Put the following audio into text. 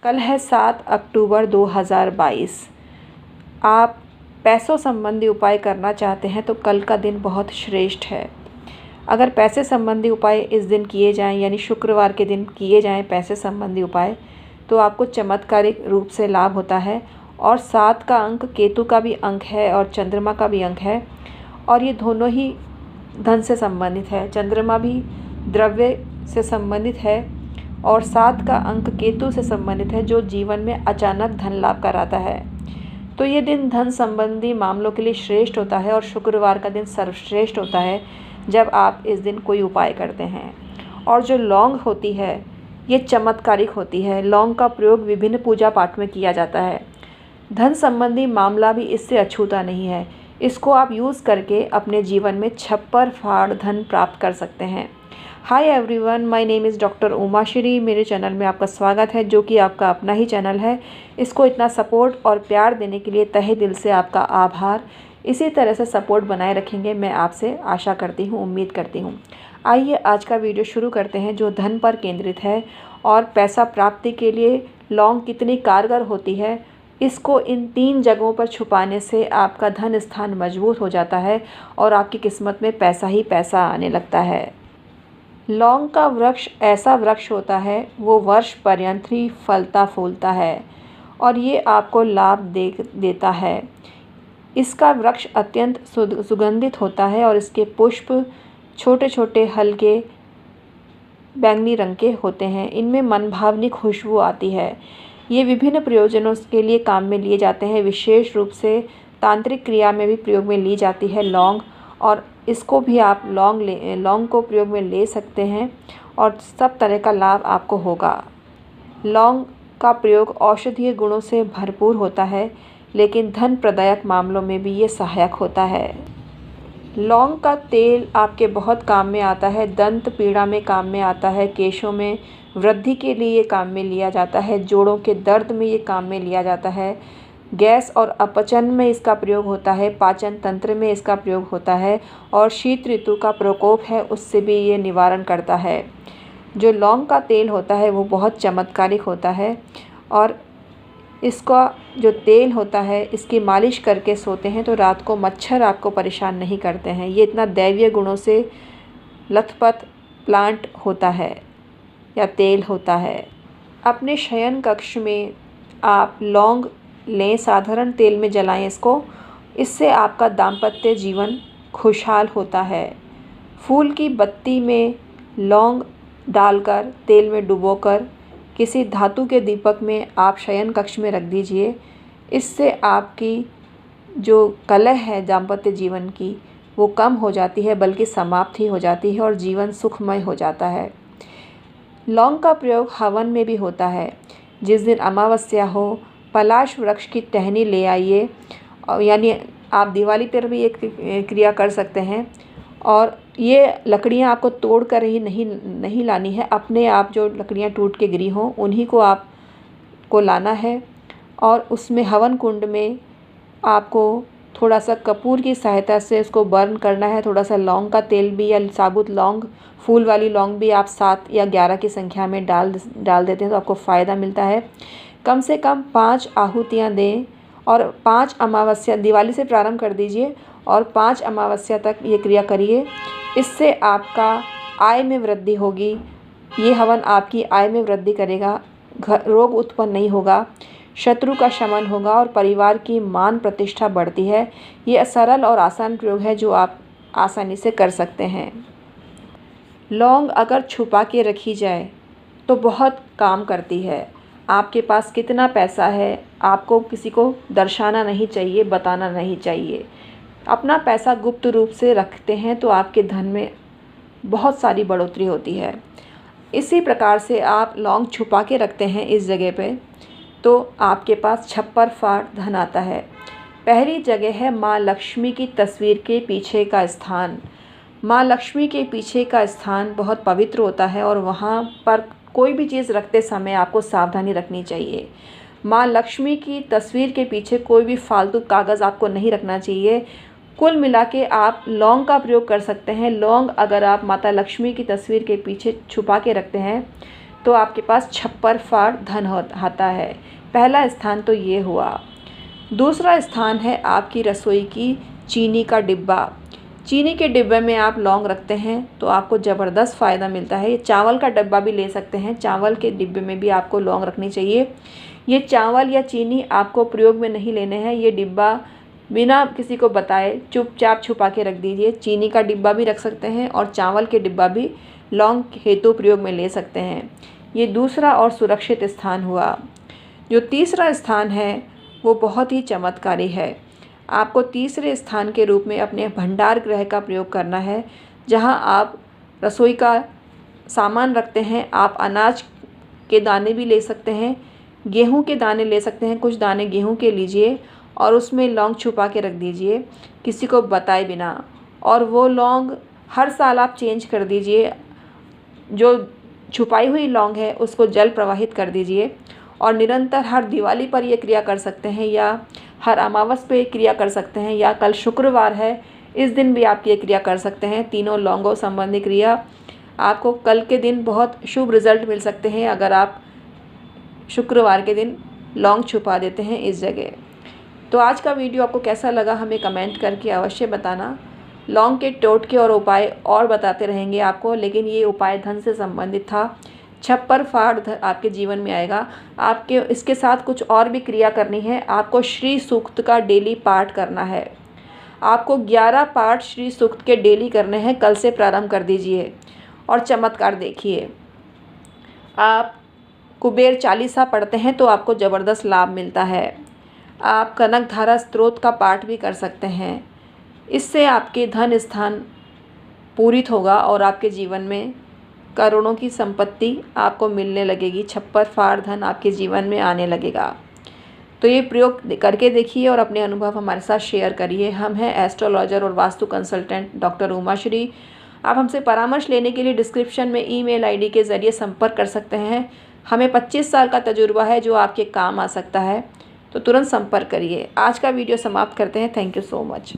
कल है 7 अक्टूबर 2022। आप पैसों संबंधी उपाय करना चाहते हैं तो कल का दिन बहुत श्रेष्ठ है। अगर पैसे संबंधी उपाय इस दिन किए जाएं, यानी शुक्रवार के दिन किए जाएं पैसे संबंधी उपाय, तो आपको चमत्कारिक रूप से लाभ होता है। और 7 का अंक केतु का भी अंक है और चंद्रमा का भी अंक है, और ये दोनों ही धन से संबंधित है। चंद्रमा भी द्रव्य से संबंधित है और 7 का अंक केतु से संबंधित है, जो जीवन में अचानक धन लाभ कराता है। तो ये दिन धन संबंधी मामलों के लिए श्रेष्ठ होता है और शुक्रवार का दिन सर्वश्रेष्ठ होता है जब आप इस दिन कोई उपाय करते हैं। और जो लौंग होती है ये चमत्कारिक होती है। लौंग का प्रयोग विभिन्न पूजा पाठ में किया जाता है। धन संबंधी मामला भी इससे अछूता नहीं है। इसको आप यूज़ करके अपने जीवन में छप्पर फाड़ धन प्राप्त कर सकते हैं। Hi everyone, my name is doctor Umashree. मेरे चैनल में आपका स्वागत है, जो कि आपका अपना ही चैनल है। इसको इतना सपोर्ट और प्यार देने के लिए तहे दिल से आपका आभार। इसी तरह से सपोर्ट बनाए रखेंगे, मैं आपसे आशा करती हूँ, उम्मीद करती हूँ। आइए आज का वीडियो शुरू करते हैं, जो धन पर केंद्रित है और पैसा प्राप्ति के लिए लौंग कितनी कारगर होती है। इसको इन 3 जगहों पर छुपाने से आपका धन स्थान मजबूत हो जाता है और आपकी किस्मत में पैसा ही पैसा आने लगता है। लौंग का वृक्ष ऐसा वृक्ष होता है, वो वर्ष पर्यंत ही फलता फूलता है और ये आपको लाभ देता है। इसका वृक्ष अत्यंत सुगंधित होता है और इसके पुष्प छोटे छोटे हल्के बैंगनी रंग के होते हैं। इनमें मनभावनी खुशबू आती है। ये विभिन्न प्रयोजनों के लिए काम में लिए जाते हैं। विशेष रूप से तांत्रिक क्रिया में भी प्रयोग में ली जाती है लौंग, और इसको भी आप लौंग को प्रयोग में ले सकते हैं और सब तरह का लाभ आपको होगा। लौंग का प्रयोग औषधीय गुणों से भरपूर होता है, लेकिन धन प्रदायक मामलों में भी ये सहायक होता है। लौंग का तेल आपके बहुत काम में आता है। दंत पीड़ा में काम में आता है। केशों में वृद्धि के लिए ये काम में लिया जाता है। जोड़ों के दर्द में ये काम में लिया जाता है। गैस और अपचन में इसका प्रयोग होता है। पाचन तंत्र में इसका प्रयोग होता है और शीत ऋतु का प्रकोप है उससे भी ये निवारण करता है। जो लौंग का तेल होता है वो बहुत चमत्कारिक होता है, और इसका जो तेल होता है इसकी मालिश करके सोते हैं तो रात को मच्छर आपको परेशान नहीं करते हैं। ये इतना दैवीय गुणों से लथपथ प्लांट होता है या तेल होता है। अपने शयन कक्ष में आप लौंग लें, साधारण तेल में जलाएं इसको। इससे आपका दाम्पत्य जीवन खुशहाल होता है। फूल की बत्ती में लौंग डालकर तेल में डुबोकर किसी धातु के दीपक में आप शयन कक्ष में रख दीजिए। इससे आपकी जो कलह है दाम्पत्य जीवन की वो कम हो जाती है, बल्कि समाप्त ही हो जाती है और जीवन सुखमय हो जाता है। लौंग का प्रयोग हवन में भी होता है। जिस दिन अमावस्या हो, पलाश वृक्ष की टहनी ले आइए, यानी आप दिवाली पर भी एक क्रिया कर सकते हैं। और ये लकड़ियाँ आपको तोड़ कर ही नहीं लानी है। अपने आप जो लकड़ियाँ टूट के गिरी हों उन्हीं को आपको लाना है, और उसमें हवन कुंड में आपको थोड़ा सा कपूर की सहायता से उसको बर्न करना है। थोड़ा सा लौंग का तेल भी, या साबुत लौंग, फूल वाली लौंग भी आप 7 या 11 की संख्या में डाल देते हैं तो आपको फ़ायदा मिलता है। कम से कम 5 आहुतियाँ दें और 5 अमावस्या, दिवाली से प्रारंभ कर दीजिए और 5 अमावस्या तक ये क्रिया करिए। इससे आपका आय में वृद्धि होगी। ये हवन आपकी आय में वृद्धि करेगा। रोग उत्पन्न नहीं होगा, शत्रु का शमन होगा और परिवार की मान प्रतिष्ठा बढ़ती है। ये सरल और आसान प्रयोग है जो आप आसानी से कर सकते हैं। लौंग अगर छुपा के रखी जाए तो बहुत काम करती है। आपके पास कितना पैसा है आपको किसी को दर्शाना नहीं चाहिए, बताना नहीं चाहिए। अपना पैसा गुप्त रूप से रखते हैं तो आपके धन में बहुत सारी बढ़ोतरी होती है। इसी प्रकार से आप लौंग छुपा के रखते हैं इस जगह पे, तो आपके पास छप्पर फाड़ धन आता है। पहली जगह है माँ लक्ष्मी की तस्वीर के पीछे का स्थान। माँ लक्ष्मी के पीछे का स्थान बहुत पवित्र होता है और वहाँ पर कोई भी चीज़ रखते समय आपको सावधानी रखनी चाहिए। माँ लक्ष्मी की तस्वीर के पीछे कोई भी फालतू कागज़ आपको नहीं रखना चाहिए। कुल मिला के आप लौंग का प्रयोग कर सकते हैं। लौंग अगर आप माता लक्ष्मी की तस्वीर के पीछे छुपा के रखते हैं तो आपके पास छप्पर फाड़ धन आता है। पहला स्थान तो ये हुआ। दूसरा स्थान है आपकी रसोई की चीनी का डिब्बा। चीनी के डिब्बे में आप लौंग रखते हैं तो आपको ज़बरदस्त फ़ायदा मिलता है। ये चावल का डब्बा भी ले सकते हैं, चावल के डिब्बे में भी आपको लौंग रखनी चाहिए। ये चावल या चीनी आपको प्रयोग में नहीं लेने हैं, ये डिब्बा बिना किसी को बताए चुपचाप छुपा के रख दीजिए। चीनी का डिब्बा भी रख सकते हैं और चावल के डिब्बा भी लौंग हेतु प्रयोग में ले सकते हैं। ये दूसरा और सुरक्षित स्थान हुआ। जो तीसरा स्थान है वो बहुत ही चमत्कारी है। आपको तीसरे स्थान के रूप में अपने भंडार गृह का प्रयोग करना है, जहां आप रसोई का सामान रखते हैं। आप अनाज के दाने भी ले सकते हैं, गेहूं के दाने ले सकते हैं, कुछ दाने गेहूं के लीजिए और उसमें लौंग छुपा के रख दीजिए किसी को बताए बिना। और वो लौंग हर साल आप चेंज कर दीजिए। जो छुपाई हुई लौंग है उसको जल प्रवाहित कर दीजिए और निरंतर हर दिवाली पर ये क्रिया कर सकते हैं या हर अमावस पे क्रिया कर सकते हैं या कल शुक्रवार है इस दिन भी आप ये क्रिया कर सकते हैं। तीनों लौंगों संबंधी क्रिया आपको कल के दिन बहुत शुभ रिजल्ट मिल सकते हैं अगर आप शुक्रवार के दिन लौंग छुपा देते हैं इस जगह। तो आज का वीडियो आपको कैसा लगा हमें कमेंट करके अवश्य बताना। लौंग के टोटके और उपाय और बताते रहेंगे आपको, लेकिन ये उपाय धन से संबंधित था। छप्पर फाड़ आपके जीवन में आएगा। आपके इसके साथ कुछ और भी क्रिया करनी है। आपको श्री सूक्त का डेली पाठ करना है। आपको 11 पाठ श्री सूक्त के डेली करने हैं। कल से प्रारंभ कर दीजिए और चमत्कार देखिए। आप कुबेर चालीसा पढ़ते हैं तो आपको ज़बरदस्त लाभ मिलता है। आप कनक धारा स्तोत्र का पाठ भी कर सकते हैं। इससे आपके धन स्थान पूरित होगा और आपके जीवन में करोड़ों की संपत्ति आपको मिलने लगेगी। छप्पर फाड़ धन आपके जीवन में आने लगेगा। तो ये प्रयोग करके देखिए और अपने अनुभव हमारे साथ शेयर करिए। हम हैं एस्ट्रोलॉजर और वास्तु कंसल्टेंट डॉक्टर उमाश्री। आप हमसे परामर्श लेने के लिए डिस्क्रिप्शन में ईमेल आईडी के ज़रिए संपर्क कर सकते हैं। हमें 25 साल का तजुर्बा है जो आपके काम आ सकता है, तो तुरंत संपर्क करिए। आज का वीडियो समाप्त करते हैं। Thank you so much.